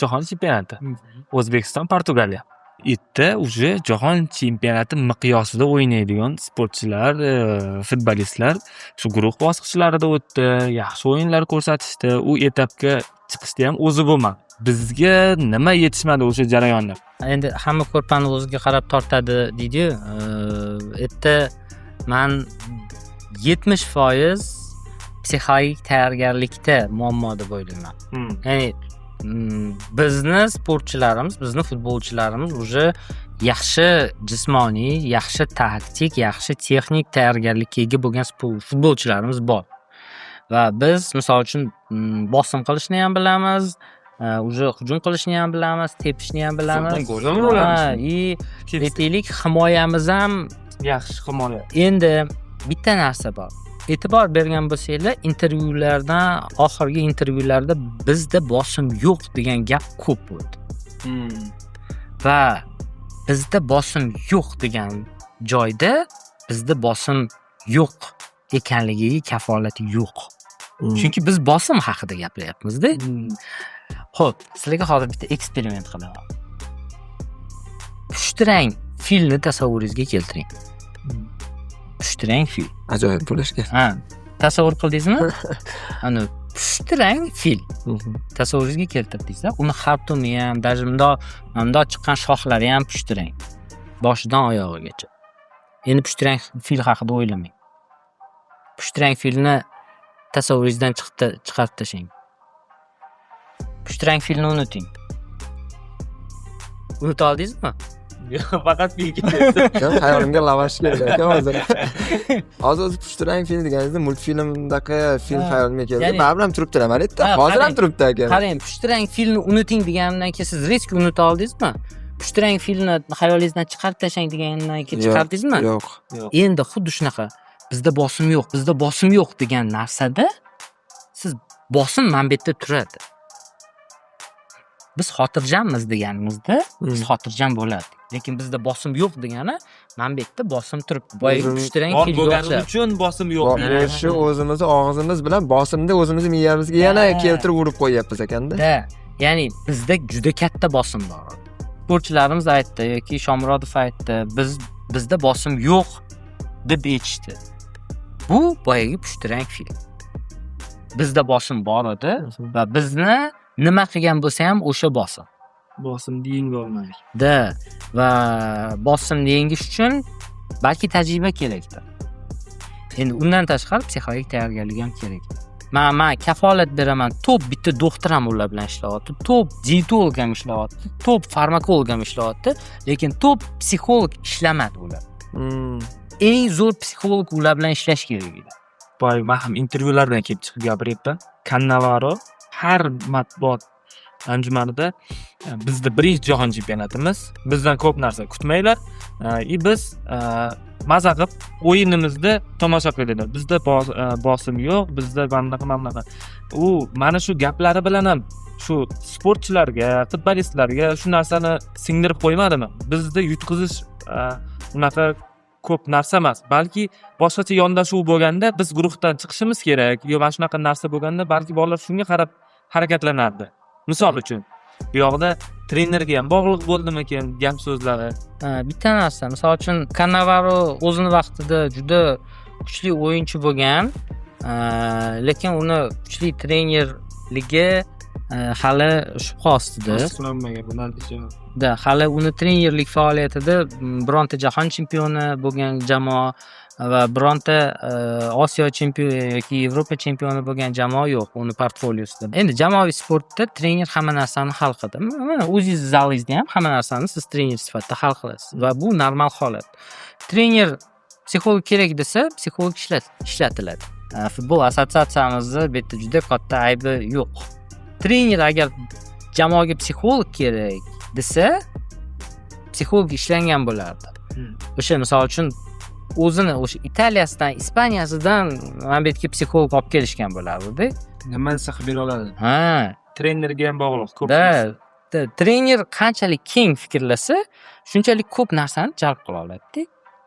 jahon chempionati. O'zbekiston, Portugaliya. Yerda уже jahon chempionati miqyosida o'ynaydigan sportchilar, futbolistlar shu guruh bosqichlarida o'tdi, yaxshi o'yinlar ko'rsatishdi. U etapga chiqishda ham o'zi bo'lmadi. Bizga nima yetishmadi o'sha jarayonda? Endi hamma ko'rpani o'ziga qarab tortadi deydi-yu. Yerda men 70% psixologik tayyorgarlikda muammo deb o'ylayman. Ya'ni bizni sportchilarimiz, bizni futbolchilarimiz уже yaxshi jismoniy, yaxshi taktik, yaxshi texnik tayyorgarlikka ega bo'lgan futbolchilarimiz bor. Va biz misol uchun bosim qilishni ham bilamiz, уже hujum qilishni ham bilamiz, tepishni ham bilamiz. Aytaylik, himoyamiz ham Yaxshi himoya. Endi bitta narsa bor. E'tibor bergan bo'lsanglar, intervyulardan, oxirgi intervyularda bizda bosim yo'q degan gap ko'p bo'ldi. Va bizda bosim yo'q degan joyda bizda bosim yo'q ekanligiga kafolati yo'q. Chunki biz bosim haqida gapiryapmiz-da. Xo'p, sizlarga hozir bitta eksperiment qilaman. Pushtirang filni tasavvuringizga keltiring. Pushtirang fil. Ajoyib bo'lishga. Tasavvur qildingizmi? Ana pushtirang fil. Tasavvuringizga keltirdingizlar. Uni xartumi ham, даже bundoq chiqqan shoxlari ham pushtirang. Boshidan oyog'igacha. Endi pushtirang fil haqida o'ylamang. Pushtirang filni tasavvuringizdan chiqarib tashlang. Pushtirang filni unuting. Unutib oldingizmi? Faqat bilgi. Hayolimga lavash keldi hozir. Hozir pushtirang film deganingizda multfilmdagi film hayolimga keldi. Baribir ham turibdi amaliyotda. Hozir ham turibdi aka. Qarang, pushtirang filni unuting deganimdan keyin siz risk unutib oldingizmi? Pushtirang filni xayolingizdan chiqarib tashlang deganimdan keyin chiqardingizmi? Yo'q. Endi xuddi shunaqa bizda bosim yo'q degan narsada siz bosim mana bu yerda turadi. Biz xotirjammiz deganimizda biz xotirjam bo'ladi. Lekin bizda bosim yo'q degani mana bu yerda bosim turibdi. Boyagi pushtirang fil bo'lgani uchun bosim yo'q. Shu o'zimizni og'zimiz bilan bosimni o'zimizni miyamizga yana keltirib urib qo'yapmiz ekanda. Ya'ni bizda juda katta bosim bor. Sportchilarimiz aytdi yoki Shomurodov aytdi, bizda bosim yo'q deb aytishdi. Bu boyagi pushtirang fil. Bizda bosim bor edi va bizni nima qilgan bo'lsa ham o'sha bosim. Bosimni yenga olmaydi. Va bosimni yengish uchun balki tajriba kerakdir. Endi undan tashqari psixologik tayyorgarlik ham kerak. Men kafolat beraman, top bitta doktor ham ular bilan ishlayapti, top dietolog ham ishlayapti, top farmakolog ham ishlayapti, lekin top psixolog ishlamadi ular. Eng zo'r psixolog ular bilan ishlash kerak edi. Men ham intervyulardan kelib chiqib gapiryapman. Cannavaro har matbuot anjumanida bizda birinchi jahon chempionatimiz, bizdan ko'p narsa kutmanglar. Biz maza qilib o'yinimizda tomosha qiladilar. Bizda bosim yo'q, bizda bunaqa. U mana shu gaplari bilan ham shu sportchilarga, futbolistlarga shu narsani singdirib qo'ymadimi? Bizda yutqizish unaqa ko'p narsa emas. Balki boshqacha yondashuv bo'lganda biz guruhdan chiqishimiz kerak. Yo, mana shunaqa narsa bo'lganda balki bolalar shunga qarab harakatlanardi. Misol uchun, bu yoqda trenerga ham bog'liq bo'ldimikin gap so'zlari. Bitta narsa, misol uchun Cannavaro o'zini vaqtida juda kuchli o'yinchi bo'lgan, lekin uni kuchli trenerligi hali shubha ostida. Hali uni trenerlik faoliyatida bironta jahon chempioni bo'lgan jamoa va bironta Osiyo chempioni yoki Yevropa chempioni bo'lgan jamoa yo'q uni portfoliosida. Endi jamoaviy sportda trener hamma narsani hal qiladi. Mana o'zingiz zalingizda ham hamma narsani siz trener sifatida hal qilasiz va bu normal holat. Trener psixolog kerak desa, psixolog ishlatiladi. Futbol assotsiatsiyamizda bu yerda juda katta aybi yo'q. Trener agar jamoaga psixolog kerak desa, psixolog ishlangan bo'lardi. O'sha misol uchun o'zini o'sha Italiyasidan, Ispaniyasidan mana bu yerga psixolog olib kelishgan bo'lardi. Nima desa qilib bera oladi. Trenerga ham bog'liq ko'p. Trener qanchalik keng fikrlasa, shunchalik ko'p narsani jalb qila oladi.